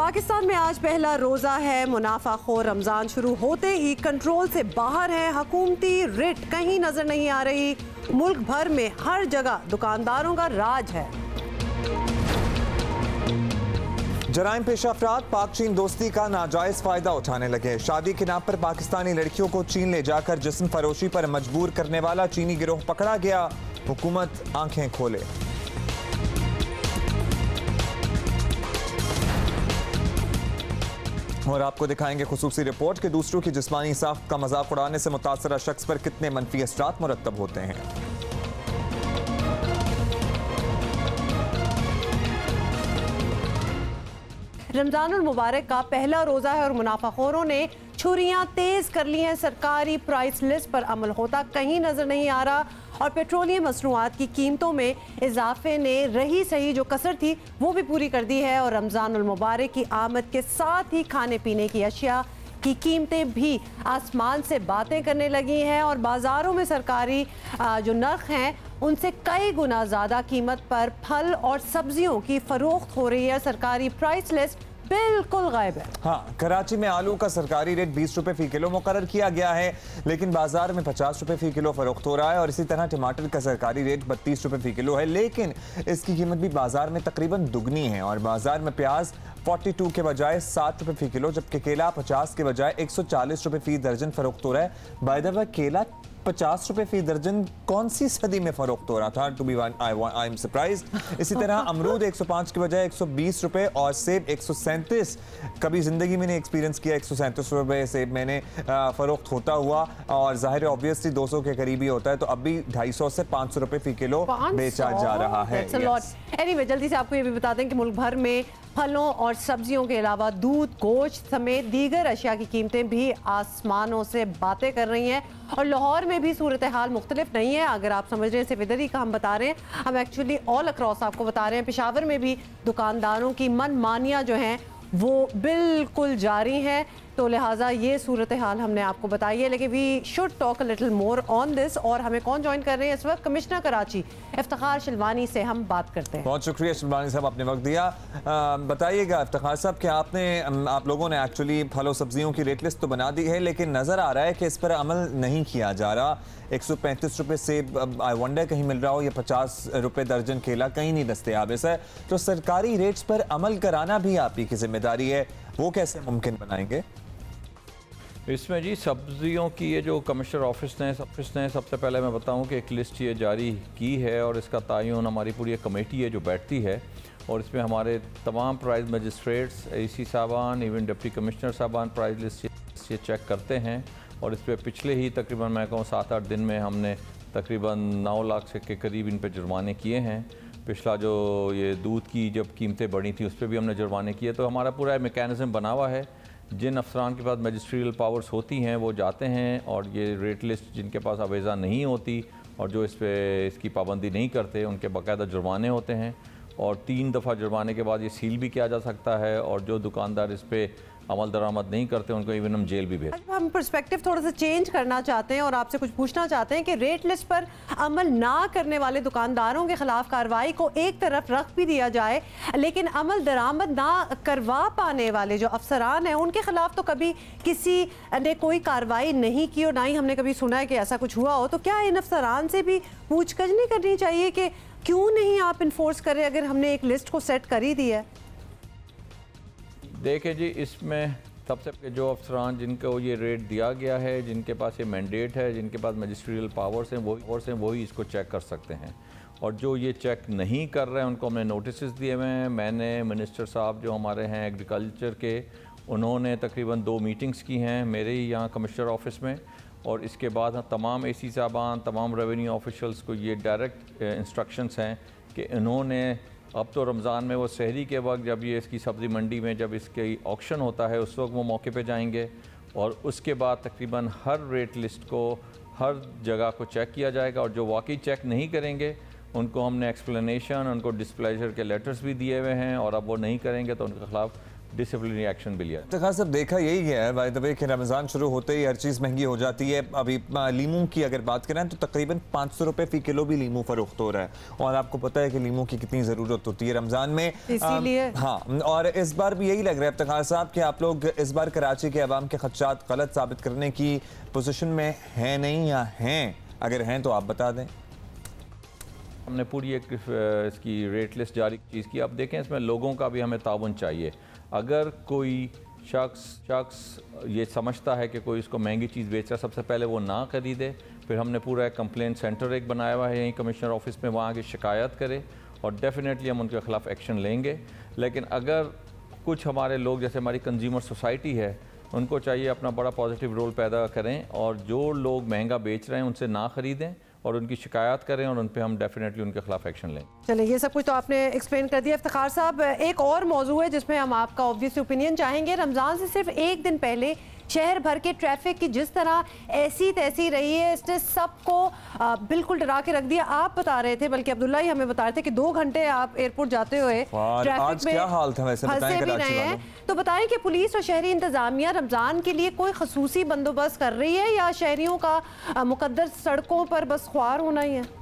पाकिस्तान में आज पहला रोज़ा है। मुनाफाखोर रमज़ान शुरू होते ही कंट्रोल से बाहर है। हुकूमती रिट कहीं नजर नहीं आ रही। मुल्क भर में हर जगह दुकानदारों का राज है। जराइम पेशा अफराद पाक चीन दोस्ती का नाजायज फायदा उठाने लगे। शादी के नाम पर पाकिस्तानी लड़कियों को चीन ले जाकर जिस्म फरोशी पर मजबूर करने वाला चीनी गिरोह पकड़ा गया। हुकूमत आंखें खोले। और आपको दिखाएंगे खुसूसी रिपोर्ट कि दूसरों की जिस्मानी साख्त का मजाक उड़ाने से मुतासरा शख्स पर कितने मनफी असरात मुरतब होते हैं। रमजानुल मुबारक का पहला रोज़ा है और मुनाफाखोरों ने छुरियां तेज कर ली हैं। सरकारी प्राइस लिस्ट पर अमल होता कहीं नजर नहीं आ रहा और पेट्रोलियम मसनूआत की कीमतों में इजाफे ने रही सही जो कसर थी वो भी पूरी कर दी है। और रमजानुल मुबारक की आमद के साथ ही खाने पीने की अशिया की कीमतें भी आसमान से बातें करने लगी हैं और बाज़ारों में सरकारी जो नर्ख हैं उनसे कई गुना ज़्यादा कीमत पर फल और सब्जियों की फ़रोख्त हो रही है। सरकारी प्राइस लिस्ट बिल्कुल गायब है। हाँ, कराची में आलू का सरकारी रेट 20 रुपए फी किलो मुकर्रर किया गया है, लेकिन बाजार में 50 रुपए फी किलो फरोख्त हो रहा है। और इसी तरह टमाटर का सरकारी रेट 32 रुपए फी किलो है, लेकिन इसकी कीमत भी बाजार में तकरीबन दुगनी है। और बाजार में प्याज 42 के बजाय 7 रुपए फी किलो, जबकि केला 50 के बजाय 140 रुपए फी दर्जन फरोख्त हो रहा है। बाय द वे केला 50 रुपए फी दर्जन कौन सी सदी में फरोख्त हो रहा था? To be I am surprised. इसी तरह अमरूद 105 के बजाय 120 रुपए और सेब 137, कभी जिंदगी में नहीं एक्सपीरियंस किया 137 रुपए सेब मैंने फरोख्त होता हुआ। और जाहिर है ऑब्वियसली 200 के करीब ही होता है, तो अब भी 250 से 500 रुपए फी किलो बेचा जा रहा है। एनीवे, जल्दी से आपको ये भी बता दें कि मुल्क भर में फलों और सब्जियों के अलावा दूध, गोश्त समेत दीगर अशिया की कीमतें भी आसमानों से बातें कर रही हैं। और लाहौर में भी सूरत हाल मुख्तलिफ नहीं है। अगर आप समझ रहे हैं सिर्फ इधर ही का हम बता रहे हैं, हम एक्चुअली ऑल अक्रॉस आपको बता रहे हैं। पेशावर में भी दुकानदारों की मनमानियाँ जो हैं वो बिल्कुल जारी हैं, तो लिहाजा ये सूरत हाल हमने आपको बताई है। लेकिन we should talk a little more on this. और हमें कौन ज्वाइन कर रहे हैं इस वक्त? कमिश्नर कराची इफ्तिखार शिलवानी से हम बात करते हैं। बहुत शुक्रिया शिलवानी साहब, आपने वक्त दिया। बताइएगा इफ्तिखार साहब कि आप लोगों ने एक्चुअली फलों सब्जियों की रेट लिस्ट तो बना दी है, लेकिन नज़र आ रहा है कि इस पर अमल नहीं किया जा रहा। 135 रुपये सेब आई वंडर कहीं मिल रहा हो, या 50 रुपये दर्जन केला कहीं नहीं दस्तयाब है। तो सरकारी रेट्स पर अमल कराना भी आप ही की जिम्मेदारी है, वो कैसे मुमकिन बनाएंगे? इसमें जी सब्जियों की ये जो कमिश्नर ऑफिस ने सबसे पहले मैं बताऊं कि एक लिस्ट ये जारी की है और इसका तायुन हमारी पूरी एक कमेटी है जो बैठती है और इसमें हमारे तमाम प्राइस मजिस्ट्रेट्स, एसी साहबान, इवन डिप्टी कमिश्नर साहबान प्राइस लिस्ट ये चेक करते हैं। और इस पर पिछले ही तकरीबन मैं कहूँ 7-8 दिन में हमने तकरीबन 9 लाख से के करीब इन पर जुर्माने किए हैं। पिछला जो ये दूध की जब कीमतें बढ़ी थी उस पर भी हमने जुर्माने किए। तो हमारा पूरा मेकैनिज़म बना हुआ है। जिन अफसरान के पास मजिस्ट्रियल पावर्स होती हैं वो जाते हैं और ये रेट लिस्ट जिनके पास अवेज़ा नहीं होती और जो इस पर इसकी पाबंदी नहीं करते उनके बाकायदा जुर्माने होते हैं। और 3 दफ़ा जुर्माने के बाद ये सील भी किया जा सकता है और जो दुकानदार इस पर अमल दरामद नहीं करते उनको इवन हम जेल भी भेज। हम पर्सपेक्टिव थोड़ा सा चेंज करना चाहते हैं और आपसे कुछ पूछना चाहते हैं कि रेट लिस्ट पर अमल ना करने वाले दुकानदारों के खिलाफ कार्रवाई को एक तरफ रख भी दिया जाए, लेकिन अमल दरामद ना करवा पाने वाले जो अफसरान हैं उनके खिलाफ तो कभी किसी ने कोई कार्रवाई नहीं की और ना ही हमने कभी सुना है कि ऐसा कुछ हुआ हो। तो क्या इन अफसरान से भी पूछताछ नहीं करनी चाहिए कि क्यों नहीं आप इन्फोर्स करें अगर हमने एक लिस्ट को सेट कर ही दिया है? देखिए जी, इसमें सबसे जो अफसरान जिनको ये रेट दिया गया है, जिनके पास ये मैंडेट है, जिनके पास मजिस्ट्रियल पावर्स हैं वही इसको चेक कर सकते हैं। और जो ये चेक नहीं कर रहे हैं उनको हमने नोटिस दिए हुए हैं। मैंने मिनिस्टर साहब जो हमारे हैं एग्रीकल्चर के, उन्होंने तकरीबन 2 मीटिंग्स की हैं मेरे ही यहाँ कमिश्नर ऑफिस में। और इसके बाद तमाम एसी साहबान, तमाम रेवेन्यू ऑफिशल्स को ये डायरेक्ट इंस्ट्रक्शंस हैं कि इन्होंने अब तो रमज़ान में वो सहरी के वक्त जब ये इसकी सब्ज़ी मंडी में जब इसकी ऑक्शन होता है उस वक्त वो मौके पे जाएंगे और उसके बाद तकरीबन हर रेट लिस्ट को हर जगह को चेक किया जाएगा। और जो वाकई चेक नहीं करेंगे उनको हमने एक्सप्लेनेशन, उनको डिस्प्लेजर के लेटर्स भी दिए हुए हैं और अब वो नहीं करेंगे तो उनके खिलाफ डिसिप्लिनरी एक्शन भी लिया। तो खास अब देखा यही गया है बाय द वे कि रमज़ान शुरू होते ही हर चीज़ महंगी हो जाती है। अभी लीमू की अगर बात करें तो तकरीबन 500 रुपये फ़ी किलो भी लीमू फरोख्त हो रहा है, और आपको पता है कि लीमू की कितनी ज़रूरत होती है रमज़ान में, इसीलिए हाँ। और इस बार भी यही लग रहा है इफ्तिखार साहब कि आप लोग इस बार कराची के अवाम के खदशात गलत साबित करने की पोजीशन में हैं नहीं, या हैं? अगर हैं तो आप बता दें। हमने पूरी एक इसकी रेट लिस्ट जारी चीज़ की। अब देखें इसमें लोगों का भी हमें ताउन चाहिए। अगर कोई शख्स ये समझता है कि कोई इसको महंगी चीज़ बेच रहा है, सबसे पहले वो ना खरीदे। फिर हमने पूरा एक कंप्लेंट सेंटर एक बनाया हुआ है यहीं कमिश्नर ऑफिस में, वहाँ की शिकायत करे और डेफिनेटली हम उनके ख़िलाफ़ एक्शन लेंगे। लेकिन अगर कुछ हमारे लोग जैसे हमारी कंज्यूमर सोसाइटी है, उनको चाहिए अपना बड़ा पॉजिटिव रोल पैदा करें और जो लोग महंगा बेच रहे हैं उनसे ना ख़रीदें और उनकी शिकायत करें और उन पे हम डेफिनेटली उनके खिलाफ एक्शन लें। चलिए, ये सब कुछ तो आपने एक्सप्लेन कर दिया इफ्तिखार साहब। एक और मौजू है जिसमें हम आपका ऑब्वियसली ओपिनियन चाहेंगे। रमज़ान से सिर्फ एक दिन पहले शहर भर के ट्रैफिक की जिस तरह ऐसी तैसी रही है, इसने सबको बिल्कुल डरा के रख दिया। आप बता रहे थे, बल्कि अब्दुल्ला ही हमें बता रहे थे कि 2 घंटे आप एयरपोर्ट जाते हुए ट्रैफिक में क्या हाल था वैसे फंसे भी रहे हैं। तो बताएं कि पुलिस और शहरी इंतजामिया रमज़ान के लिए कोई खसूसी बंदोबस्त कर रही है या शहरियों का मुकद्दर सड़कों पर बस ख्वार होना ही है?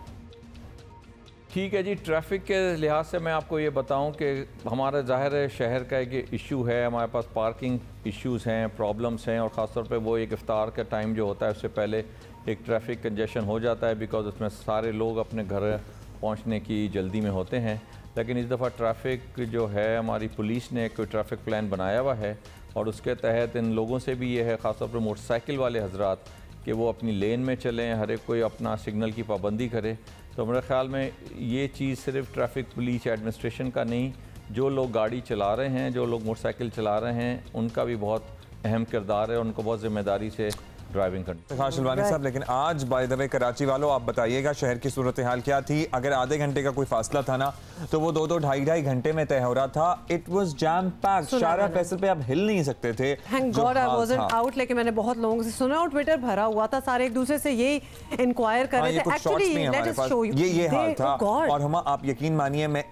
ठीक है जी, ट्रैफिक के लिहाज से मैं आपको ये बताऊं कि हमारा ज़ाहिर है शहर का एक इशू है, हमारे पास पार्किंग इश्यूज़ हैं, प्रॉब्लम्स हैं, और ख़ास तौर पे वो एक इफ्तार का टाइम जो होता है उससे पहले एक ट्रैफिक कंजेशन हो जाता है, बिकॉज उसमें सारे लोग अपने घर पहुंचने की जल्दी में होते हैं। लेकिन इस दफ़ा ट्रैफिक जो है, हमारी पुलिस ने एक ट्रैफिक प्लान बनाया हुआ है और उसके तहत इन लोगों से भी ये है, ख़ास तौर पर मोटरसाइकिल वाले हजरात, कि वो अपनी लेन में चलें, हर एक कोई अपना सिग्नल की पाबंदी करे। तो मेरे ख़्याल में ये चीज़ सिर्फ ट्रैफिक पुलिस एडमिनिस्ट्रेशन का नहीं, जो लोग गाड़ी चला रहे हैं, जो लोग मोटरसाइकिल चला रहे हैं, उनका भी बहुत अहम किरदार है, उनको बहुत ज़िम्मेदारी से ड्राइविंग करनी। हाँ शिलवानी साहब, लेकिन आज बाय द वे कराची वालों आप बताइएगा शहर की सूरत हाल क्या थी? अगर आधे घंटे का कोई फासला था ना, तो वो 2-2, ढाई घंटे में तय हो रहा था। It was jam packed. शारा फैसल पे आप हिल नहीं सकते थे। Thank God I wasn't out, लेकिन मैंने बहुत लोगों से सुना और ट्विटर भरा हुआ था, सारे एक दूसरे से यही इंक्वायर कर रहे थे। Actually let us show you, ये हाल था। और हम, आप यकीन मानिए, मैं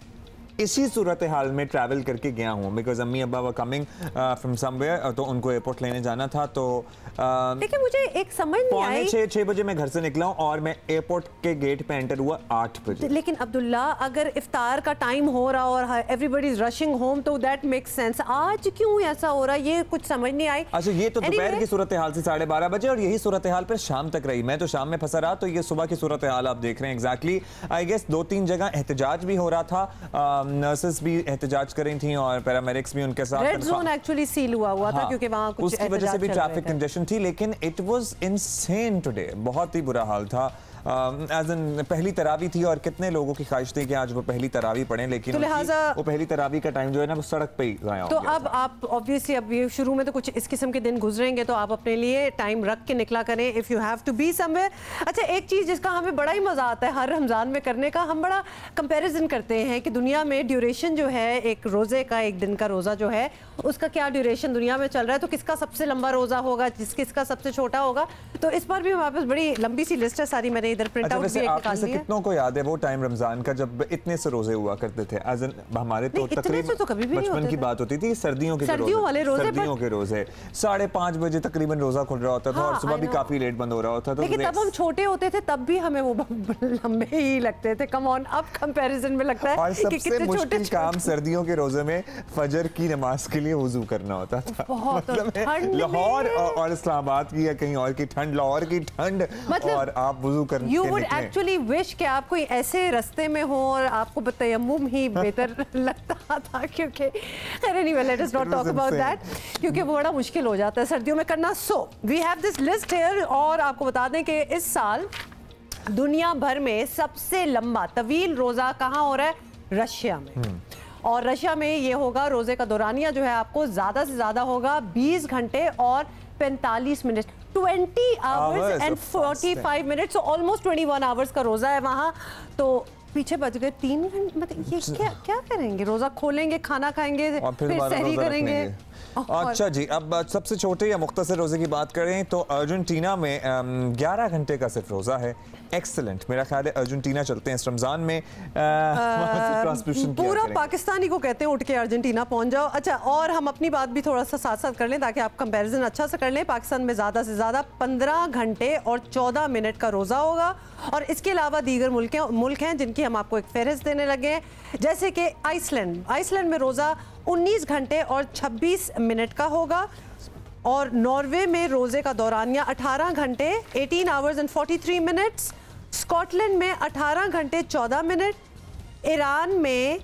इसी सूरत हाल में ट्रैवल करके गया हूँ, बिकॉज अम्मी अब्बा वर कमिंग फ्रॉम समवेयर, तो उनको एयरपोर्ट लेने जाना था। तो देखिए, मुझे एक समझ नहीं आई, 6 बजे मैं घर से निकला हूँ और मैं एयरपोर्ट के गेट पे एंटर हुआ 8 बजे। लेकिन अब्दुल्ला, अगर इफ्तार का टाइम हो रहा और एवरीबॉडी इज रशिंग होम, तो दैट मेक्स सेंस। आज क्यों ऐसा हो रहा है, ये कुछ समझ नहीं आई। अच्छा, ये तो दोपहर की सूरत हाल से 12:30 बजे, और यही सूरत हाल पर शाम तक रही। मैं तो शाम में फंसा रहा, तो ये सुबह की सूरत हाल आप देख रहे हैं। एग्जैक्टली आई गेस 2-3 जगह एहतजाज भी हो रहा था, नर्सेस भी एहतजाज कर रही थी और पैरामेडिक्स भी उनके साथ। रेड जोन एक्चुअली सील हुआ था, क्योंकि वहां कुछ उसकी वजह से भी ट्रैफिक कंजेशन थी। लेकिन इट वाज इनसेन टुडे, बहुत ही बुरा हाल था। एज इन पहली तरावी थी और कितने लोगों की ख्वाहिश थी कि आज वो पहली तरावी पढ़ें, लेकिन वो पहली तरावी का टाइम जो है ना, वो सड़क पे ही ज़ाया हो गया। तो अब आप ऑब्वियसली, अब ये शुरू में तो कुछ इस किस्म के दिन गुजरेंगे, तो आप अपने लिए टाइम रख के निकला करें if you have to be somewhere. अच्छा, एक चीज़ जिसका हमें बड़ा ही मज़ा आता है हर रमज़ान में करने का, हम बड़ा कंपैरिजन करते हैं कि दुनिया में ड्यूरेशन जो है एक रोज़े का, एक दिन का रोज़ा जो है, उसका क्या ड्यूरेशन दुनिया में चल रहा है, तो किसका सबसे लंबा रोज़ा होगा, किसका सबसे छोटा होगा। तो इस बार भी हमारे पास बड़ी लंबी सी लिस्ट है सारी, मैंने इधर प्रिंट आउट भी आप में से कितनों को याद है वो टाइम रमजान का जब इतने से रोजे हुआ करते थे? हमारे तो तकरीबन बचपन की बात होती थी, सर्दियों के रोजे 5:30 बजे तकरीबन रोजा खुल रहा होता था और सुबह भी काफी लेट बंद हो रहा होता था। लेकिन तब हम छोटे होते थे, तब भी हमें वो लंबे ही लगते थे। कम ऑन, अब कंपैरिजन में लगता है और सबसे मुश्किल काम सर्दियों के रोजे में फजर की नमाज के लिए वुजू करना होता था। लाहौर और इस्लामाबाद की या कहीं और की ठंड, लाहौर की ठंड, और आप वुजू करने एक्चुअली विश कि आप कोई ऐसे रास्ते में हो और आपको तयम्मुम ही बेहतर लगता था, क्योंकि खैर anyway, let us not talk about that, क्योंकि वो बड़ा मुश्किल हो जाता है सर्दियों में करना। So we have this list here, और आपको बता दें कि इस साल दुनिया भर में सबसे लंबा तवील रोजा कहाँ हो रहा है? रशिया में। और रशिया में ये होगा, रोजे का दौरानिया जो है आपको ज्यादा से ज्यादा होगा 20 घंटे और 45 minute, 20 hours and 45 minute, so almost 21 hours का रोजा है वहाँ। तो पीछे बच गए 3 घंटे, मतलब ये क्या करेंगे? रोजा खोलेंगे, खाना खाएंगे, फिर सहरी करेंगे। अच्छा जी, अब सबसे छोटे या मुख्तसर रोजे की बात करें तो अर्जेंटीना में 11 घंटे का सिर्फ रोजा है। एक्सीलेंट, मेरा ख्याल है अर्जेंटीना चलते हैं इस रमजान में। पूरा पाकिस्तानी को कहते हैं उठ के अर्जेंटीना पहुंच जाओ। अच्छा, और हम अपनी बात भी थोड़ा सा साथ साथ कर लें ताकि आप कंपैरिजन अच्छा से कर लें। पाकिस्तान में ज़्यादा से ज़्यादा 15 घंटे और 14 मिनट का रोज़ा होगा, और इसके अलावा दीगर मुल्क हैं जिनकी हम आपको एक फहरिस्त देने लगे हैं, जैसे कि आइसलैंड में रोज़ा 19 घंटे और 26 मिनट का होगा, और नॉर्वे में रोज़े का दौरानिया 18 घंटे 18 आवर्स एंड 43 मिनट्स, स्कॉटलैंड में 18 घंटे 14 मिनट, ईरान में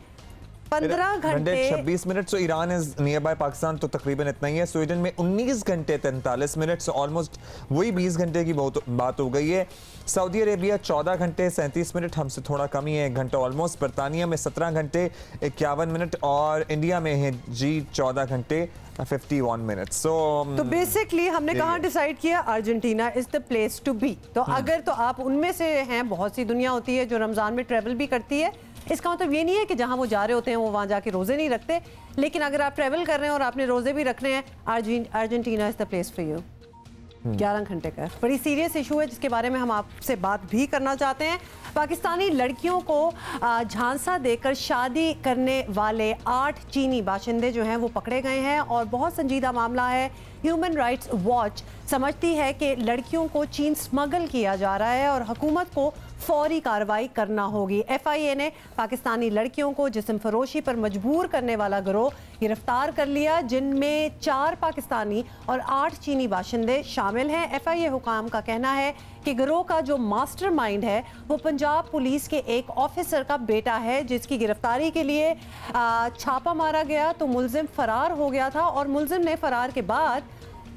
15 घंटे 26 minute. So Iran is near by Pakistan, तो तकरीबन इतना ही है। स्वीडन में 19 घंटे 43 मिनट, सो ऑलमोस्ट वही 20 घंटे की बात हो गई है। सऊदी अरेबिया 14 घंटे 37 मिनट, हमसे थोड़ा कम ही है, 1 घंटा ऑलमोस्ट। बरतानिया में 17 घंटे 51 मिनट, और इंडिया में है जी 14 घंटे 51 मिनट। तो बेसिकली हमने कहाँ डिसाइड किया, Argentina is the place to be. तो अगर तो आप उनमें से हैं, बहुत सी दुनिया होती है जो रमज़ान में ट्रैवल भी करती है, इसका मतलब ये नहीं है कि जहां वो जा रहे होते हैं वो वहां जाके रोजे नहीं रखते, लेकिन अगर आप ट्रैवल कर रहे हैं और आपने रोजे भी रखने हैं, Argentina is the place for you. 11 घंटे का बड़ी सीरियस इशू है जिसके बारे में हम आपसे बात भी करना चाहते हैं। पाकिस्तानी लड़कियों को झांसा देकर शादी करने वाले 8 चीनी बाशिंदे जो हैं वो पकड़े गए हैं, और बहुत संजीदा मामला है। ह्यूमन राइट्स वॉच समझती है कि लड़कियों को चीन स्मगल किया जा रहा है और हुकूमत को फौरी कार्रवाई करना होगी। FIA ने पाकिस्तानी लड़कियों को जिस्म फरोशी पर मजबूर करने वाला गिरोह गिरफ्तार कर लिया, जिनमें 4 पाकिस्तानी और 8 चीनी बाशिंदे शामिल हैं। FIA हुकाम का कहना है कि गिरोह का जो मास्टरमाइंड है वो पंजाब पुलिस के एक ऑफिसर का बेटा है, जिसकी गिरफ्तारी के लिए छापा मारा गया तो मुलजिम फरार हो गया था, और मुलजिम ने फरार के बाद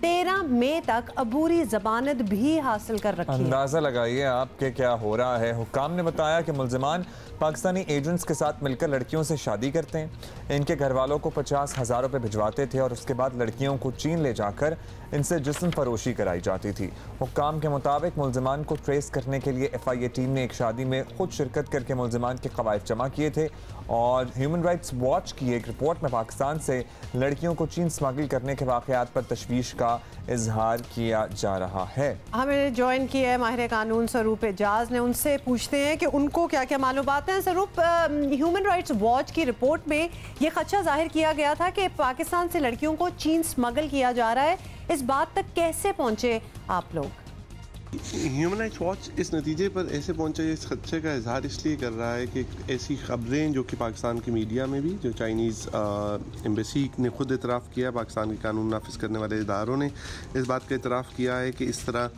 13 मई तक अबूरी जमानत भी हासिल कर रखी है। अंदाजा लगाइए आपके क्या हो रहा है। हुक्काम ने बताया कि मुल्जिमान पाकिस्तानी एजेंट्स के साथ मिलकर लड़कियों से शादी करते हैं, इनके घर वालों को 50,000 रुपये भिजवाते थे, और उसके बाद लड़कियों को चीन ले जाकर इनसे जिस्म फरोशी कराई जाती थी। हुक्काम के मुताबिक मुल्जिमान को ट्रेस करने के लिए FIA टीम ने एक शादी में खुद शिरकत करके मुल्जिमान के कवायद जमा किए थे, और ह्यूमन राइट्स वॉच की एक रिपोर्ट में पाकिस्तान से लड़कियों को चीन स्मगल करने के वाक़यात पर तशवीश का इजहार किया जा रहा है। हमें ज्वाइन किया है माहिर कानून स्वरूप एजाज ने, उनसे पूछते हैं कि उनको क्या क्या मालूमात हैं। स्वरूप, ह्यूमन राइट्स वॉच की रिपोर्ट में ये खदशा जाहिर किया गया था कि पाकिस्तान से लड़कियों को चीन स्मगल किया जा रहा है, इस बात तक कैसे पहुंचे आप लोग? ह्यूमन राइट्स वॉच इस नतीजे पर ऐसे पहुंचा, इस खदशे का इजहार इसलिए कर रहा है कि ऐसी खबरें जो कि पाकिस्तान की मीडिया में भी, जो चाइनीज़ एम्बेसी ने खुद इतराफ़ किया, पाकिस्तान के कानून नाफिज करने वाले इदारों ने इस बात का इतराफ़ किया है कि इस तरह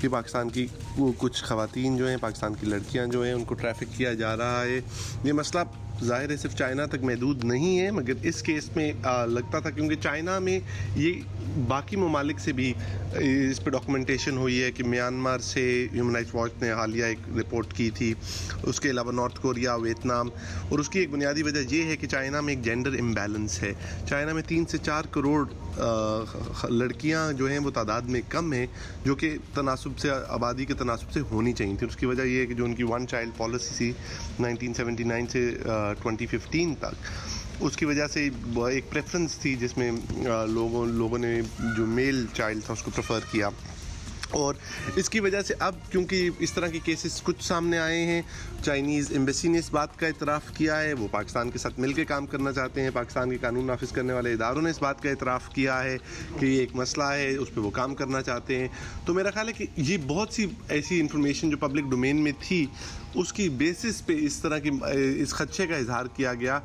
कि पाकिस्तान की कुछ ख़वातीन जो हैं, पाकिस्तान की लड़कियां जो हैं, उनको ट्रैफिक किया जा रहा है। ये मसला ज़ाहिर है सिर्फ चाइना तक महदूद नहीं है, मगर इस केस में लगता था क्योंकि चाइना में ये बाकी ममालिक से भी इस पर डॉक्यूमेंटेशन हुई है कि म्यांमार से ह्यूमन राइट्स वॉच ने हालिया एक रिपोर्ट की थी, उसके अलावा नॉर्थ कोरिया, वियतनाम, और उसकी एक बुनियादी वजह यह है कि चाइना में एक जेंडर इम्बैलेंस है। चाइना में 3 से 4 करोड़ लड़कियां जो हैं वो तादाद में कम है, जो कि तनासुब से, आबादी के तनासुब से होनी चाहिए थी। उसकी वजह यह है कि जो उनकी 1 चाइल्ड पॉलिसी थी 1979 से 2015 तक, उसकी वजह से एक प्रेफरेंस थी जिसमें लोगों ने जो मेल चाइल्ड था उसको प्रेफर किया, और इसकी वजह से अब क्योंकि इस तरह के केसेस कुछ सामने आए हैं, चाइनीज़ एम्बेसी ने इस बात का इतराफ़ किया है, वो पाकिस्तान के साथ मिलकर काम करना चाहते हैं, पाकिस्तान के कानून नाफिज करने वाले इदारों ने इस बात का इतराफ़ किया है कि ये एक मसला है, उस पर वो काम करना चाहते हैं। तो मेरा ख्याल है कि ये बहुत सी ऐसी इंफॉर्मेशन जो पब्लिक डोमेन में थी, उसकी बेसिस पे इस तरह की इस खदशे का इजहार किया गया।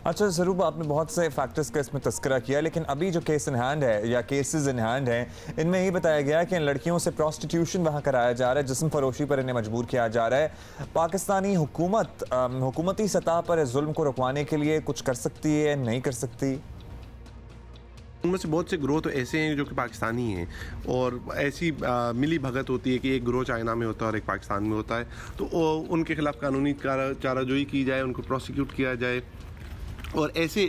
अच्छा ज़रूर, आपने बहुत से फैक्टर्स का इसमें तस्करा किया, लेकिन अभी जो केस इन हैंड है या केसेस इन हैंड हैं, इनमें ये बताया गया है कि इन लड़कियों से प्रोस्टिट्यूशन वहाँ कराया जा रहा है, जिस्म फरोशी पर इन्हें मजबूर किया जा रहा है। पाकिस्तानी हुकूमत हुकूमती सतह पर जुल्म को रुकवाने के लिए कुछ कर सकती है, नहीं कर सकती? उनमें से बहुत से ग्रोह तो ऐसे हैं जो कि पाकिस्तानी हैं, और ऐसी मिली भगत होती है कि एक ग्रोह चाइना में होता है और एक पाकिस्तान में होता है, तो उनके खिलाफ कानूनी चाराजोई की जाए, उनको प्रोसिक्यूट किया जाए, और ऐसे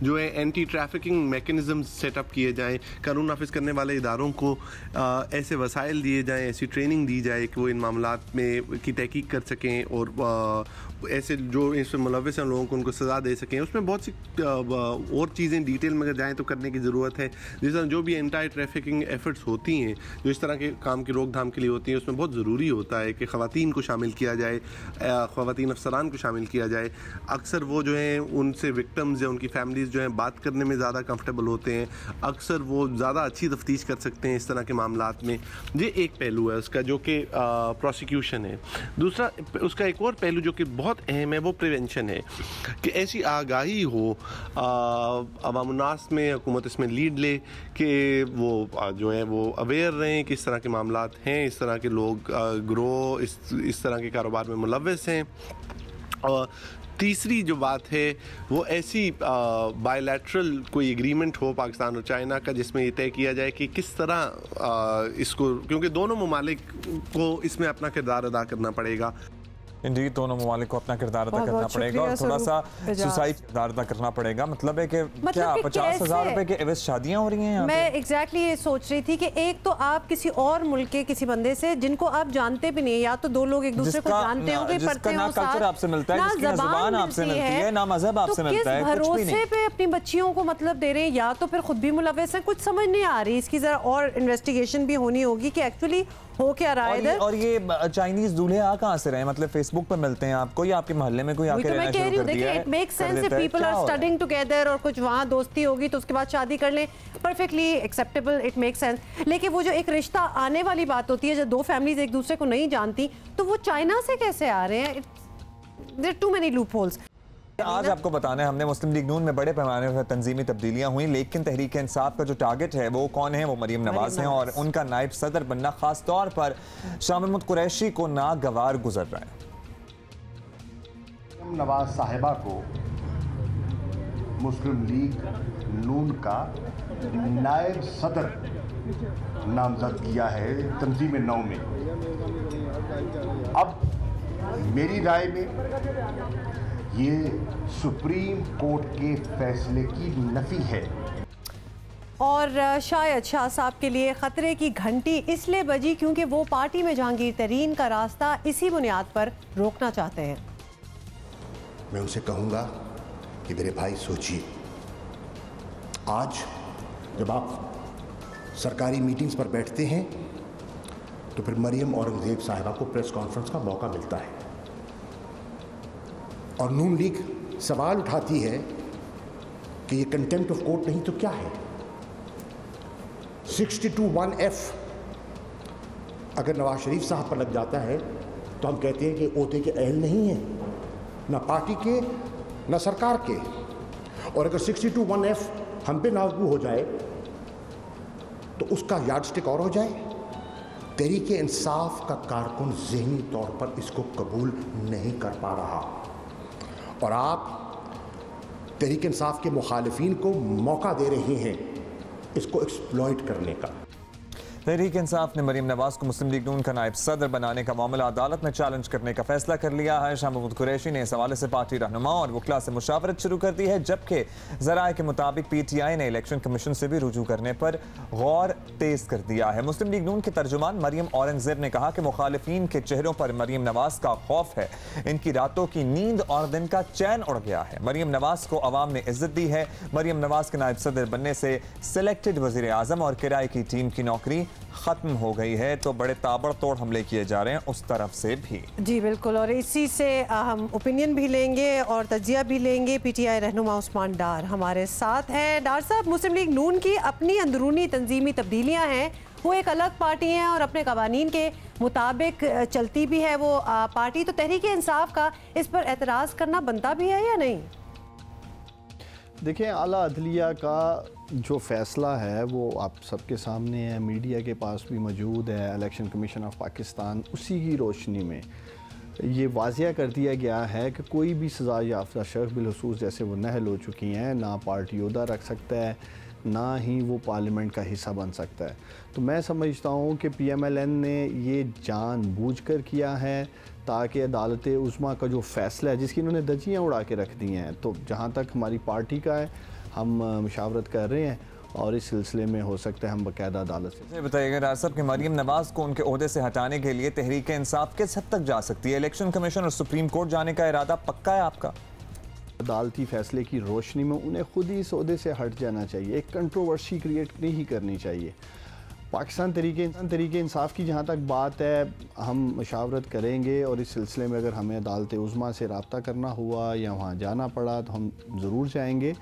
जो है एंटी ट्रैफिकिंग मैकेनिज़्म सेटअप किए जाएं, कानून नाफिज करने वाले इदारों को ऐसे वसाइल दिए जाएं, ऐसी ट्रेनिंग दी जाए कि वो इन मामलात में की तहकीक कर सकें और ऐसे जो इसमें मुलविस हैं लोगों को उनको सज़ा दे सकें। उसमें बहुत सी और चीज़ें डिटेल में अगर जाएँ तो करने की ज़रूरत है। जिस तरह जो भी एंटी ट्रैफिकिंग एफर्ट्स होती हैं जो इस तरह के काम की रोकथाम के लिए होती हैं, उसमें बहुत ज़रूरी होता है कि ख़वातीन को शामिल किया जाए, ख़वातीन अफसरान को शामिल किया जाए। अक्सर वो जो हैं उनसे विक्टिम्स या उनकी फैमिलीज़ जो हैं बात करने में ज़्यादा कंफर्टेबल होते हैं, अक्सर वो ज़्यादा अच्छी तफ्तीश कर सकते हैं इस तरह के मामलात में। ये एक पहलू है उसका जो कि प्रोसिक्यूशन है। दूसरा उसका एक और पहलू जो कि बहुत अहम है वो प्रिवेंशन है कि ऐसी आगाही हो अवामुन्नास में, हुकूमत इसमें लीड ले कि वो जो है वो अवेयर रहें कि इस तरह के मामलात हैं, इस तरह के लोग ग्रो इस तरह के कारोबार में मुलव्वस हैं। और तीसरी जो बात है वो ऐसी बायलैटरल कोई एग्रीमेंट हो पाकिस्तान और चाइना का जिसमें ये तय किया जाए कि किस तरह इसको, क्योंकि दोनों ममालिक को इसमें अपना किरदार अदा करना पड़ेगा। इंडीड दोनों ममालिक को अपना किरदार अदा करना पड़ेगा और थोड़ा सा सोसाइटी किरदार अदा करना पड़ेगा। मतलब है कि क्या 50,000 रुपए के एवज शादियां हो रही हैं? मैं एग्जैक्टली ये सोच रही थी कि एक तो आप किसी और मुल्क के किसी बंदे से जिनको आप जानते भी नहीं, या तो दो लोग एक दूसरे को जानते होंगे, पढ़ते हो, कल्चर आपसे मिलता है, जिसकी ज़बान आपसे मिलती है, ना मजहब आपसे मिलता है, भरोसे पे अपनी बच्चियों को मतलब दे रहे हैं, या तो फिर खुद भी मुलव्वस हैं। कुछ समझ नहीं आ रही, इसकी जरा और इन्वेस्टिगेशन भी होनी होगी कि एक्चुअली हो क्या रहा है इधर। और ये चाइनीज दूल्हे आ कहाँ से रहे? मतलब फेसबुक पे मिलते हैं आपको या आपके मोहल्ले में कोई आके रहना शुरू कर दिया है? It makes sense if people are studying together और कुछ वहाँ दोस्ती होगी तो उसके बाद शादी कर लें, perfectly acceptable, it makes sense. लेकिन वो जो एक रिश्ता आने वाली बात होती है, जब दो फैमिलीज एक दूसरे को नहीं जानती, तो वो चाइना से कैसे आ रहे हैं? There are too many loopholes. आज आपको बताना है, हमने मुस्लिम लीग नून में बड़े पैमाने पर तंजीमी तब्दीलियां हुई, लेकिन तहरीक इंसाफ का जो टारगेट है वो कौन है? वो मरियम नवाज हैं और उनका नायब सदर बनना खास तौर पर शाह महमूद कुरैशी को नागवार गुजर रहा है। मरियम नवाज साहिबा को मुस्लिम लीग नून का नायब सदर नामजद किया है तंजीम नौ में। अब मेरी राय में ये सुप्रीम कोर्ट के फैसले की नफी है और शायद शाह साहब के लिए खतरे की घंटी इसलिए बजी क्योंकि वो पार्टी में जहांगीर तरीन का रास्ता इसी बुनियाद पर रोकना चाहते हैं। मैं उनसे कहूँगा कि मेरे भाई सोचिए, आज जब आप सरकारी मीटिंग्स पर बैठते हैं तो फिर मरियम औरंगजेब साहिबा को प्रेस कॉन्फ्रेंस का मौका मिलता है और नून लीग सवाल उठाती है कि ये कंटेम्प्ट ऑफ कोर्ट नहीं तो क्या है? 62(1)(f अगर नवाज शरीफ साहब पर लग जाता है तो हम कहते हैं कि ओहदे के अहल नहीं है, ना पार्टी के ना सरकार के। और अगर 62(1)(f हम पे लागू हो जाए तो उसका यार्डस्टिक और हो जाए। तहरीक इंसाफ का कारकुन ज़हनी तौर पर इसको कबूल नहीं कर पा रहा और आप तहरीक इंसाफ के मुखालिफिन को मौका दे रहे हैं इसको एक्सप्लॉइट करने का। तहरीक इंसाफ ने मरियम नवाज को मुस्लिम लीग नून का नायब सदर बनाने का मामला अदालत में चैलेंज करने का फैसला कर लिया है। शाह महमूद कुरैशी ने इस हवाले से पार्टी रहनुमा और वकला से मुशावरत शुरू कर दी है, जबकि ज़राए के मुताबिक PTI ने इलेक्शन कमीशन से भी रुजू करने पर गौर तेज कर दिया है। मुस्लिम लीग नून के तर्जुमान मरियम औरंगजेब ने कहा कि मुखालिफिन के चेहरों पर मरियम नवाज का खौफ है, इनकी रातों की नींद और दिन का चैन उड़ गया है। मरियम नवाज को अवाम ने इज्जत दी है। मरियम नवाज के नायब सदर बनने से सिलेक्टेड वजीर आजम और किराए की टीम की नौकरी खत्म हो गई है, तो बड़े ताबड़तोड़ हमले किए जा रहे हैं उस तरफ से भी। जी बिल्कुल, और इसी से हम ओपिनियन भी लेंगे और तजिया भी लेंगे। PTI रहनुमा उस्मान डार हमारे साथ हैं। डार साहब, मुस्लिम लीग नून की अपनी अंदरूनी तंजीमी तब्दीलियां हैं, वो एक अलग पार्टी हैं और अपने कवानीन के मुताबिक चलती भी है वो पार्टी, तो तहरीक इंसाफ का इस पर एतराज़ करना बनता भी है या नहीं? देखिए, आला अदलिया का जो फ़ैसला है वो आप सबके सामने है, मीडिया के पास भी मौजूद है। इलेक्शन कमीशन ऑफ पाकिस्तान उसी की रोशनी में ये वाज़िया कर दिया गया है कि कोई भी सज़ा याफ्ता शख्स बिलखसूस जैसे वो नहल हो चुकी हैं, ना पार्टी ओहदा रख सकता है, ना ही वो पार्लियामेंट का हिस्सा बन सकता है। तो मैं समझता हूँ कि PMLN ने ये जानबूझकर किया है ताकि अदालत उज़्मा का जो फ़ैसला है, जिसकी इन्होंने धज्जियाँ उड़ा के रख दी हैं, तो जहाँ तक हमारी पार्टी का है हम मुशावरत कर रहे हैं और इस सिलसिले में हो सकता है हम बाकायदा अदालत से। बताइएगा राज साहब कि मरियम नवाज को उनके ओहदे से हटाने के लिए तहरीक इंसाफ किस हद तक जा सकती है? इलेक्शन कमीशन और सुप्रीम कोर्ट जाने का इरादा पक्का है आपका? अदालती फैसले की रोशनी में उन्हें खुद ही इस ओहदे से हट जाना चाहिए, एक कंट्रोवर्सी क्रिएट नहीं करनी चाहिए। पाकिस्तान तरीके इंसाफ की जहाँ तक बात है, हम मशावरत करेंगे और इस सिलसिले में अगर हमें अदालत उज़्मा से रब्ता करना हुआ या वहाँ जाना पड़ा तो हम ज़रूर जाएंगे।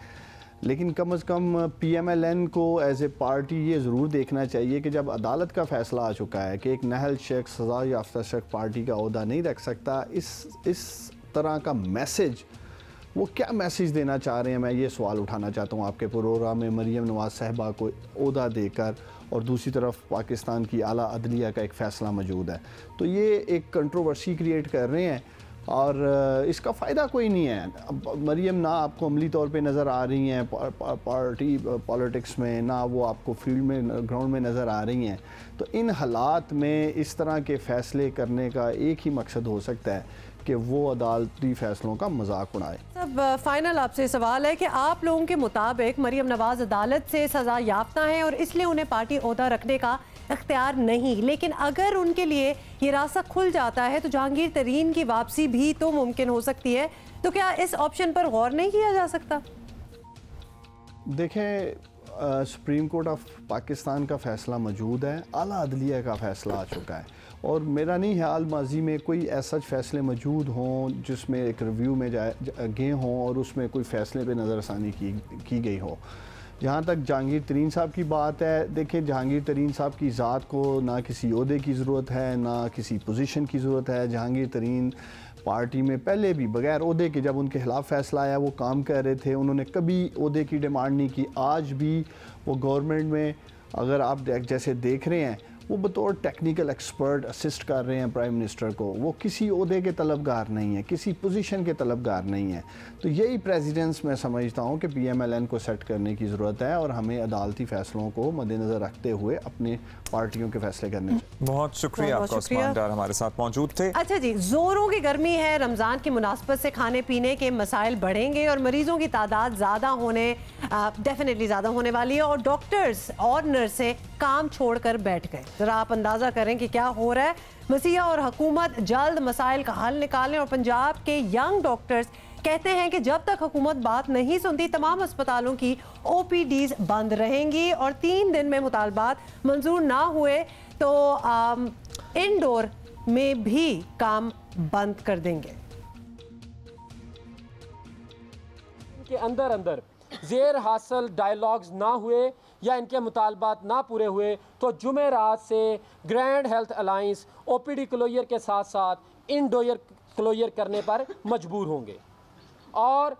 लेकिन कम अज़ कम PMLN को एज ए पार्टी ये ज़रूर देखना चाहिए कि जब अदालत का फ़ैसला आ चुका है कि एक नहल शख्स, सज़ा याफ्ता शख्स पार्टी का ओहदा नहीं रख सकता, इस तरह का मैसेज वो क्या मैसेज देना चाह रहे हैं, मैं ये सवाल उठाना चाहता हूँ आपके प्रोग्राम में मरियम नवाज साहिबा को ओहदा देकर, और दूसरी तरफ पाकिस्तान की आला अदलिया का एक फ़ैसला मौजूद है। तो ये एक कंट्रोवर्सी क्रिएट कर रहे हैं और इसका फ़ायदा कोई नहीं है। मरियम ना आपको अमली तौर पे नज़र आ रही हैं पार्टी पॉलिटिक्स में, ना वो आपको फील्ड में ग्राउंड में नज़र आ रही हैं। तो इन हालात में इस तरह के फ़ैसले करने का एक ही मकसद हो सकता है कि वो अदालती फ़ैसलों का मजाक उड़ाए। सब फाइनल आपसे सवाल है कि आप लोगों के मुताबिक मरियम नवाज अदालत से सज़ा याफ्ता हैं और इसलिए उन्हें पार्टी ओहदा रखने का इख्तियार नहीं, लेकिन अगर उनके लिए ये रास्ता खुल जाता है तो जहांगीर तरीन की वापसी भी तो मुमकिन हो सकती है, तो क्या इस ऑप्शन पर गौर नहीं किया जा सकता? देखें, सुप्रीम कोर्ट ऑफ पाकिस्तान का फ़ैसला मौजूद है, आला अदलिया का फ़ैसला आ चुका है और मेरा नहीं ख्याल माजी में कोई ऐसा फ़ैसले मौजूद हों जिसमें एक रिव्यू में गए हों और उसमें कोई फ़ैसले पे नज़रसानी की गई हो। जहाँ तक जहांगीर तरीन साहब की बात है, देखिए जहांगीर तरीन साहब की ज़ात को ना किसी ओहदे की ज़रूरत है, ना किसी पोजीशन की ज़रूरत है। जहांगीर तरीन पार्टी में पहले भी बगैर ओहदे के जब उनके ख़िलाफ़ फ़ैसला आया वो काम कर रहे थे, उन्होंने कभी ओहदे की डिमांड नहीं की। आज भी वो गवर्नमेंट में अगर आप जैसे देख रहे हैं वो बतौर टेक्निकल एक्सपर्ट असिस्ट कर रहे हैं प्राइम मिनिस्टर को, वो किसी ओहदे के तलबगार नहीं है, किसी पोजीशन के तलबगार नहीं है। तो यही प्रेसिडेंस मैं समझता हूँ कि PMLN को सेट करने की ज़रूरत है और हमें अदालती फ़ैसलों को मद्देनज़र रखते हुए अपने पार्टियों के फ़ैसले करने चाहिए। बहुत शुक्रिया आपका उस्मान डार हमारे साथ मौजूद थे। अच्छा जी, जोरों की गर्मी है, रमज़ान की मुनासबत से खाने पीने के मसाइल बढ़ेंगे और मरीजों की तादाद ज़्यादा होने डेफिनेटली ज़्यादा होने वाली है और डॉक्टर्स और नर्सें काम छोड़कर बैठ गए। ज़रा आप अंदाज़ा करें कि क्या हो रहा है। मसीहा और हुकूमत जल्द मसाइल का हल निकालें और पंजाब के यंग डॉक्टर्स कहते हैं कि जब तक हुकूमत बात नहीं सुनती तमाम अस्पतालों की OPDs बंद रहेंगी और 3 दिन में मुतालबात मंजूर ना हुए तो इंडोर में भी काम बंद कर देंगे। के अंदर ज़ेर हासिल डायलॉग्स ना हुए या इनके मुतालबात ना पूरे हुए तो जुमेरात से grand health alliance OPD closure के साथ साथ इंडोर क्लोजर करने पर मजबूर होंगे और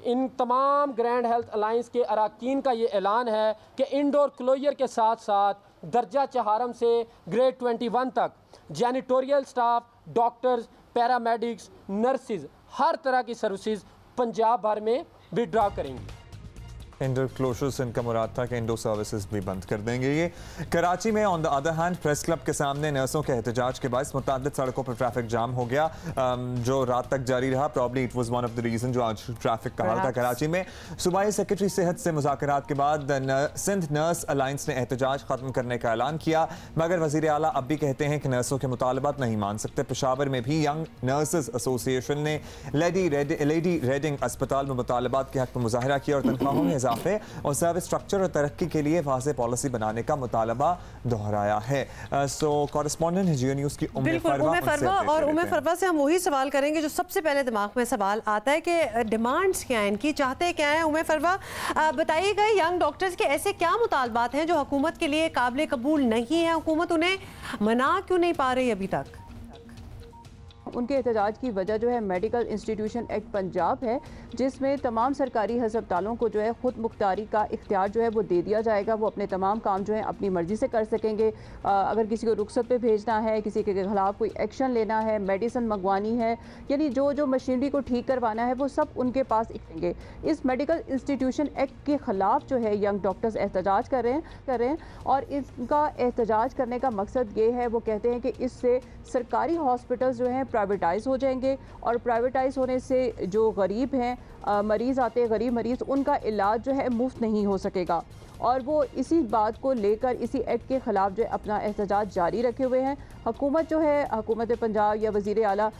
इन तमाम ग्रैंड हेल्थ अलायंस के अरकान का ये ऐलान है कि इंडोर क्लोजर के साथ साथ दर्जा चहारम से ग्रेड 21 तक जैनिटोरियल स्टाफ, डॉक्टर्स, पैरामेडिक्स, नर्सिस, हर तरह की सर्विसेज पंजाब भर में विड्रॉ करेंगी। इंडोर क्लोजर से इनका मुराद था कि इंडोर सर्विसेज भी बंद कर देंगे। ये कराची में on the other hand press club के सामने नर्सों के एहतजाज के बायस मुतअद्दिद सड़कों पर ट्रैफिक जाम हो गया जो रात तक जारी रहा। Probably it was one of the reason जो आज ट्रैफिक का हाल था कराची में। सूबाई सेक्रेटरी सेहत से मुज़ाकरात के बाद सिंध नर्स अलायंस ने एहतजाज खत्म करने का ऐलान किया, मगर वज़ीर आला अब भी कहते हैं कि नर्सों के मुतालबात नहीं मान सकते। पेशावर में भी यंग नर्सेज एसोसिएशन ने लेडी रेडिंग अस्पताल में मुतालबात के हक में मुजाहरा किया और तनख्वाहों में इजाफे और सर्विस स्ट्रक्चर और तरक्की के लिए वाज़ेह पॉलिसी बनाने का मुतालबा दोहराया है। सो कॉरेस्पॉन्डेंट है जियो न्यूज़ की उम्मे फरवा से हम वही सवाल करेंगे जो सबसे पहले दिमाग में सवाल आता है कि डिमांड्स क्या हैं इनकी, चाहते क्या हैं। उम्मे फरवा बताइएगा, यंग डॉक्टर्स के ऐसे क्या मुतालबात हैं जो हुकूमत के लिए काबिल कबूल नहीं है, हुकूमत उन्हें मना क्यों नहीं पा रही अभी तक? उनके एहतजाज की वजह जो है मेडिकल इंस्टीट्यूशन एक्ट पंजाब है, जिसमें तमाम सरकारी हस्पतालों को जो है ख़ुद मुख्तारी का इख्तियार जो है वो दे दिया जाएगा। वो अपने तमाम काम जो है अपनी मर्ज़ी से कर सकेंगे। अगर किसी को रुखसत पे भेजना है, किसी के ख़िलाफ़ कोई एक्शन लेना है, मेडिसिन मंगवानी है, यानी जो मशीनरी को ठीक करवाना है वो सब उनके पास इखेंगे। इस मेडिकल इंस्टीट्यूशन एक्ट के ख़िलाफ़ जो है यंग डॉक्टर्स एहतजाज कर रहे हैं और इसका एहतजाज करने का मकसद ये है, वो कहते हैं कि इससे सरकारी हॉस्पिटल्स जो हैं प्राइवेटाइज हो जाएंगे और प्राइवेटाइज होने से जो गरीब हैं मरीज़ आते हैं, गरीब मरीज़, उनका इलाज जो है मुफ्त नहीं हो सकेगा। और वो इसी बात को लेकर इसी एक्ट के ख़िलाफ़ जो है अपना एहतजाज जारी रखे हुए हैं। हुकूमत जो है, हुकूमत पंजाब या वज़ीर आला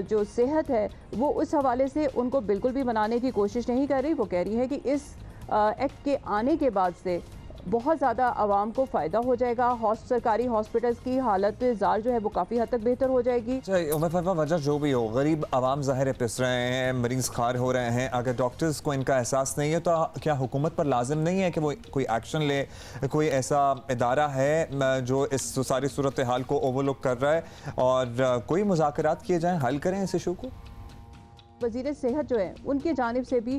जो सेहत है, वो उस हवाले से उनको बिल्कुल भी मनाने की कोशिश नहीं कर रही। वो कह रही है कि इस एक्ट के आने के बाद से बहुत ज़्यादा आवाम को फ़ायदा हो जाएगा, सरकारी हॉस्पिटल्स की हालत ज़ार जो है वो काफ़ी हद तक बेहतर हो जाएगी। वजह जो भी हो, गरीब आवाम ज़ाहिर पिस रहे हैं, मरीज़ खार हो रहे हैं। अगर डॉक्टर्स को इनका एहसास नहीं है तो क्या हुकूमत पर लाजिम नहीं है कि वो कोई एक्शन ले? कोई ऐसा इदारा है जो इस सारी सूरत हाल को ओवरलुक कर रहा है और कोई मुज़ाकरात किए जाएँ, हल करें इस इशू को? वज़ीर सेहत जो है उनकी जानिब से भी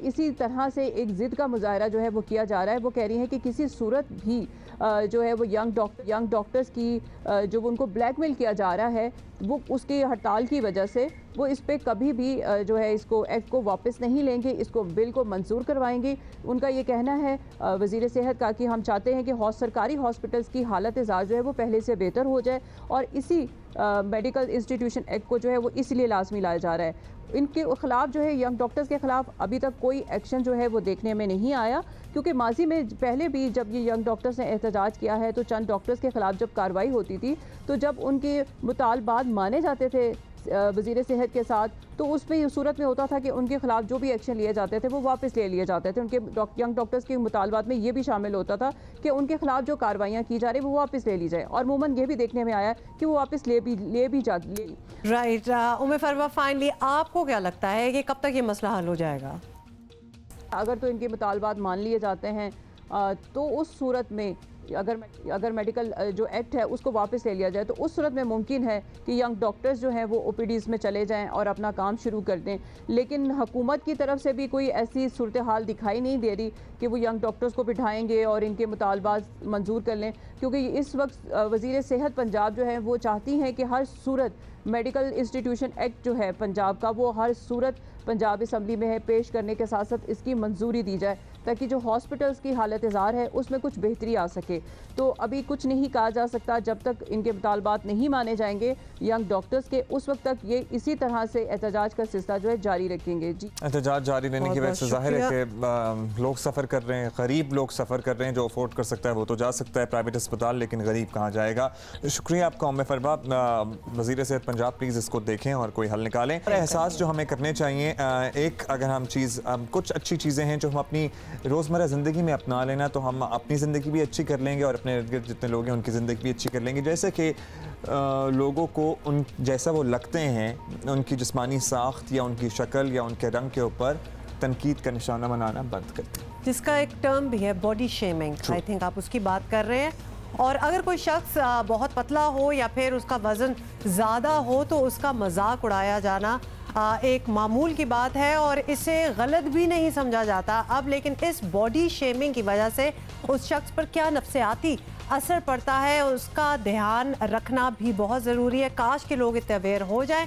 इसी तरह से एक ज़िद का मुजाहरा जो है वो किया जा रहा है। वो कह रही हैं कि किसी सूरत भी जो है वो यंग डॉक्टर्स की जो उनको ब्लैकमेल किया जा रहा है, वो उसकी हड़ताल की वजह से वो इस पर कभी भी जो है इसको एक्ट को वापस नहीं लेंगे, इसको बिल को मंजूर करवाएंगे। उनका ये कहना है वज़ीर सेहत का कि हम चाहते हैं कि सरकारी हॉस्पिटल्स की हालत ज़ार जो है वो पहले से बेहतर हो जाए और इसी मेडिकल इंस्टीट्यूशन एक्ट को जो है वो इसलिए लाजमी लाया जा रहा है। इनके ख़िलाफ़ जो है यंग डॉक्टर्स के ख़िलाफ़ अभी तक कोई एक्शन जो है वो देखने में नहीं आया, क्योंकि माजी में पहले भी जब ये यंग डॉक्टर्स ने एहतजाज किया है तो चंद डॉक्टर्स के ख़िलाफ़ जब कार्रवाई होती थी तो जब उनके मुतालबात माने जाते थे वज़ीर सेहत के साथ, तो उसमें ये सूरत में होता था कि उनके खिलाफ जो भी एक्शन लिए जाते थे वो वापस ले लिए जाते थे। उनके यंग डॉक्टर्स के मुतालबात में ये भी शामिल होता था कि उनके खिलाफ जो कार्रवाइयाँ की जा रही वो वापस ले ली जाए, और अमूमन ये भी देखने में आया कि वो वापस ले भी जाती। राइट उम्मे फरवा, फाइनली आपको क्या लगता है कि कब तक ये मसला हल हो जाएगा? अगर तो इनके मुतालबात मान लिए जाते हैं तो उस सूरत में अगर मेडिकल जो एक्ट है उसको वापस ले लिया जाए तो उस सूरत में मुमकिन है कि यंग डॉक्टर्स जो हैं वो ओपीडीज़ में चले जाएं और अपना काम शुरू कर दें। लेकिन हुकूमत की तरफ से भी कोई ऐसी सूरत हाल दिखाई नहीं दे रही कि वो यंग डॉक्टर्स को बिठाएंगे और इनके मुतालबात मंजूर कर लें, क्योंकि इस वक्त वज़ीर सेहत पंजाब जो है वो चाहती हैं कि हर सूरत मेडिकल इंस्टीट्यूशन एक्ट जो है पंजाब का वो हर सूरत पंजाब असम्बली में है पेश करने के साथ साथ इसकी मंजूरी दी जाए ताकि जो हॉस्पिटल्स की हालत ज़ार है उसमें कुछ बेहतरी आ सके। तो अभी कुछ नहीं कहा जा सकता जब तक इनके मुतालबात नहीं माने जाएंगे यंग डॉक्टर्स के, उस वक्त तक ये इसी तरह से एहतजाज का सिलसिला जो है जारी रखेंगे। जी, एहतजाज जारी रहने की वजह से जाहिर है कि लोग सफ़र कर रहे हैं, गरीब लोग सफ़र कर रहे हैं। जो अफोर्ड कर सकता है वो तो जा सकता है प्राइवेट अस्पताल, लेकिन गरीब कहाँ जाएगा? शुक्रिया आपका उम्मे फरवा। वज़ीर सेहत पंजाब प्लीज़ इसको देखें और कोई हल निकालें। एहसास जो हमें करने चाहिए, एक अगर हम कुछ अच्छी चीज़ें हैं जो हम अपनी रोज़मर्रा ज़िंदगी में अपना लेना तो हम अपनी ज़िंदगी भी अच्छी कर लेंगे और अपने इर्द गिर्द जितने लोग हैं उनकी ज़िंदगी भी अच्छी कर लेंगे। जैसे कि लोगों को उन जैसा वो लगते हैं, उनकी जिस्मानी साख्त या उनकी शक्ल या उनके रंग के ऊपर तनकीद का निशाना बनाना बंद करते हैं, जिसका एक टर्म भी है बॉडी शेमिंग। आई थिंक आप उसकी बात कर रहे हैं। और अगर कोई शख्स बहुत पतला हो या फिर उसका वज़न ज़्यादा हो तो उसका मजाक उड़ाया जाना एक मामूल की बात है और इसे गलत भी नहीं समझा जाता अब। लेकिन इस बॉडी शेमिंग की वजह से उस शख्स पर क्या नफ्सियाती असर पड़ता है उसका ध्यान रखना भी बहुत ज़रूरी है। काश के लोग इतने अवेयर हो जाएं।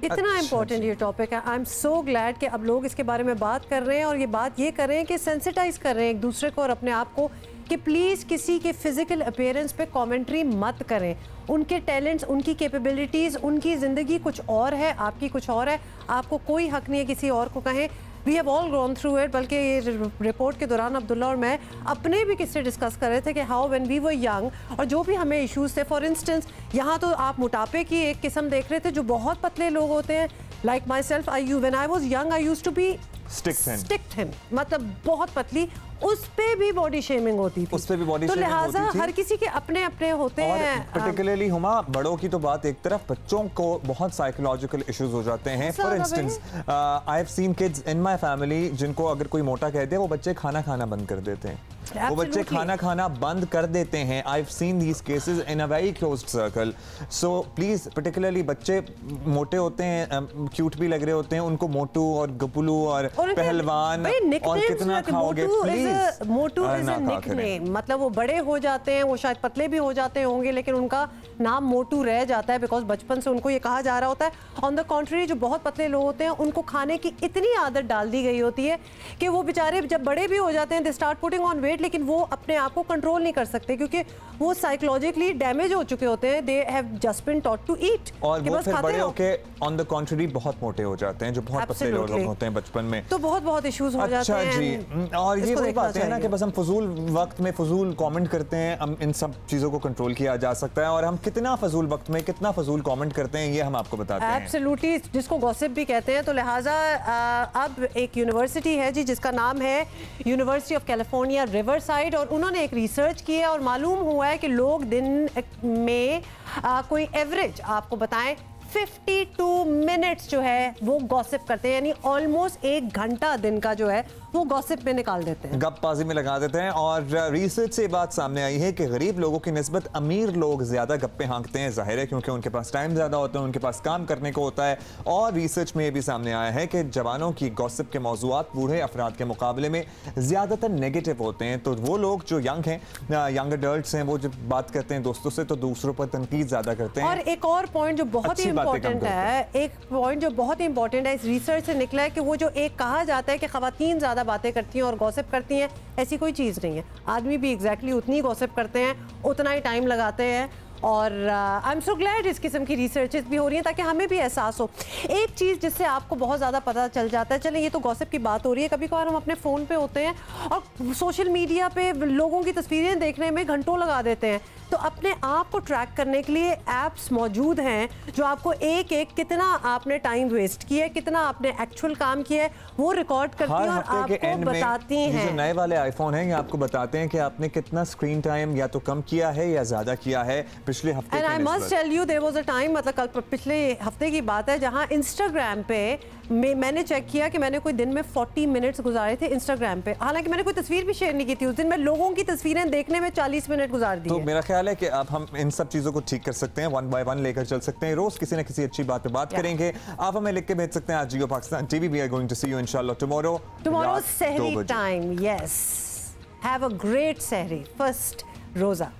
इतना इम्पोर्टेंट ये टॉपिक है। आई एम सो ग्लैड कि अब लोग इसके बारे में बात कर रहे हैं और ये बात ये कर रहे हैं कि सेंसिटाइज कर रहे हैं एक दूसरे को और अपने आप को कि प्लीज़ किसी के फिजिकल अपीयरेंस पे कमेंट्री मत करें। उनके टैलेंट्स, उनकी कैपेबिलिटीज़, उनकी ज़िंदगी कुछ और है, आपकी कुछ और है। आपको कोई हक नहीं है किसी और को कहें। We have all gone through it. बल्कि ये रिपोर्ट के दौरान अब्दुल्ला और मैं अपने भी किस्से डिस्कस कर रहे थे कि how when we were young और जो भी हमें इश्यूज़ थे। फॉर इंस्टेंस यहाँ तो आप मोटापे की एक किस्म देख रहे थे जो बहुत पतले लोग होते हैं। Like myself when I was young I used to be stick thin, मतलब बहुत पतली। उस पे भी बॉडी शेमिंग होती थी, उस पे भी बॉडी तो शेमिंग लिहाजा होती थी। हर किसी के अपने अपने होते हैं। पर्टिकुलरली हुमा बड़ों की तो बात एक तरफ, बच्चों को बहुत साइकोलॉजिकल इश्यूज हो जाते हैं। For instance I have seen kids in my family जिनको अगर कोई मोटा कह दे वो बच्चे खाना बंद कर देते हैं। वो बच्चे खाना बंद कर देते हैं। I have seen these cases in a very closed circle. So please, particularly बच्चे मोटे होते हैं, क्यूट भी लग रहे होते हैं, उनको मोटू और गपुलू और पहलवान और कितना खाओगे please. Motu is a nickname, मतलब वो बड़े हो जाते हैं, वो शायद पतले भी हो जाते होंगे लेकिन उनका नाम मोटू रह जाता है बिकॉज बचपन से उनको ये कहा जा रहा होता है। ऑन द कॉन्ट्री जो बहुत पतले लोग होते हैं उनको खाने की इतनी आदत डाल दी गई होती है कि वो बेचारे जब बड़े भी हो जाते हैं they start putting on weight, लेकिन वो अपने आप को कंट्रोल नहीं कर सकते क्योंकि वो साइकोलॉजिकली डैमेज हो चुके होते हैं, they have just been taught to eat, और वो फिर बड़े होके ऑन द कॉन्ट्ररी बहुत मोटे हो जाते हैं, जो बहुत पतले लोग होते हैं बचपन में, तो बहुत इश्यूज हो जाते हैं। अच्छा जी, और ये वही बात है ना कि बस हम फजूल वक्त में फजूल कमेंट करते हैं, हम इन सब चीजों को कंट्रोल किया जा सकता है, और हम कितना फजूल वक्त में कितना फजूल कमेंट करते हैं ये हम आपको बताते हैं। एब्सोल्युटली, जिसको गॉसिप भी कहते हैं। तो लिहाजा अब एक यूनिवर्सिटी है जी जिसका नाम है यूनिवर्सिटी ऑफ कैलिफोर्निया रिवरसाइड, और उन्होंने एक रिसर्च की है और मालूम हुआ है कि लोग दिन में कोई एवरेज आपको बताएं 52 मिनट्स जो है वो गॉसिप करते हैं, यानी ऑलमोस्ट 1 घंटा दिन का जो है वो गॉसिप में निकाल देते हैं, गपबाजी में लगा देते हैं। और रिसर्च से बात सामने आई है कि गरीब लोगों की निस्बत अमीर लोग ज्यादा गप्पे हाँकते हैं, जाहिर है क्योंकि उनके पास टाइम ज्यादा होता है, उनके पास काम करने को होता है। और रिसर्च में ये भी सामने आया है कि जवानों की गॉसिप के मौजूआत बूढ़े अफराद के मुकाबले में ज्यादातर नेगेटिव होते हैं। तो वो लोग जो यंग हैं, यंग अडल्ट्स हैं, वो जब बात करते हैं दोस्तों से तो दूसरों पर तनकीद ज्यादा करते हैं। और एक और पॉइंट जो बहुत ही इंपॉर्टेंट है, एक पॉइंट जो बहुत ही इंपॉर्टेंट है इस रिसर्च से निकला है कि वो जो एक कहा जाता है कि खवातीन ज्यादा बातें करती हैं और गॉसिप करती हैं, ऐसी कोई चीज़ नहीं है। आदमी भी एग्जैक्टली उतनी गॉसिप करते हैं, उतना ही टाइम लगाते हैं। और आई एम सो ग्लैड इस किस्म की रिसर्चेस भी हो रही हैं ताकि हमें भी एहसास हो। एक चीज़ जिससे आपको बहुत ज़्यादा पता चल जाता है, चले ये तो गॉसिप की बात हो रही है, कभी कभार हम अपने फ़ोन पे होते हैं और सोशल मीडिया पे लोगों की तस्वीरें देखने में घंटों लगा देते हैं। तो अपने आप को ट्रैक करने के लिए ऐप्स मौजूद हैं जो आपको एक कितना आपने टाइम वेस्ट किया है, कितना आपने एक्चुअल काम किया है, वो रिकॉर्ड करती हैं और आपको बताती हैं। जो नए वाले आईफोन हैं ये आपको बताते हैं कि आपने कितना स्क्रीन टाइम या तो कम किया है या ज्यादा किया है पिछले हफ्ते। And I must tell you there was a time, मतलब कल पिछले हफ्ते की बात है, जहां इंस्टाग्राम पे मैंने चेक किया कि मैंने कोई दिन में 40 मिनट्स गुजारे थे इंस्टाग्राम पे, हालांकि मैंने कोई तस्वीर भी शेयर नहीं की थी उस दिन, मैं लोगों की तस्वीरें देखने में 40 मिनट गुजार दिए। तो मेरा ख्याल है कि अब हम इन सब चीजों को ठीक कर सकते हैं, 1 by 1 लेकर चल सकते हैं, रोज किसी न किसी अच्छी बात पे बात करेंगे। आप हमें लिख के भेज सकते हैं Geo Pakistan TV. We are going to see you इंशाल्लाह tomorrow sehri time. Yes, have a great sehri, first रोजा।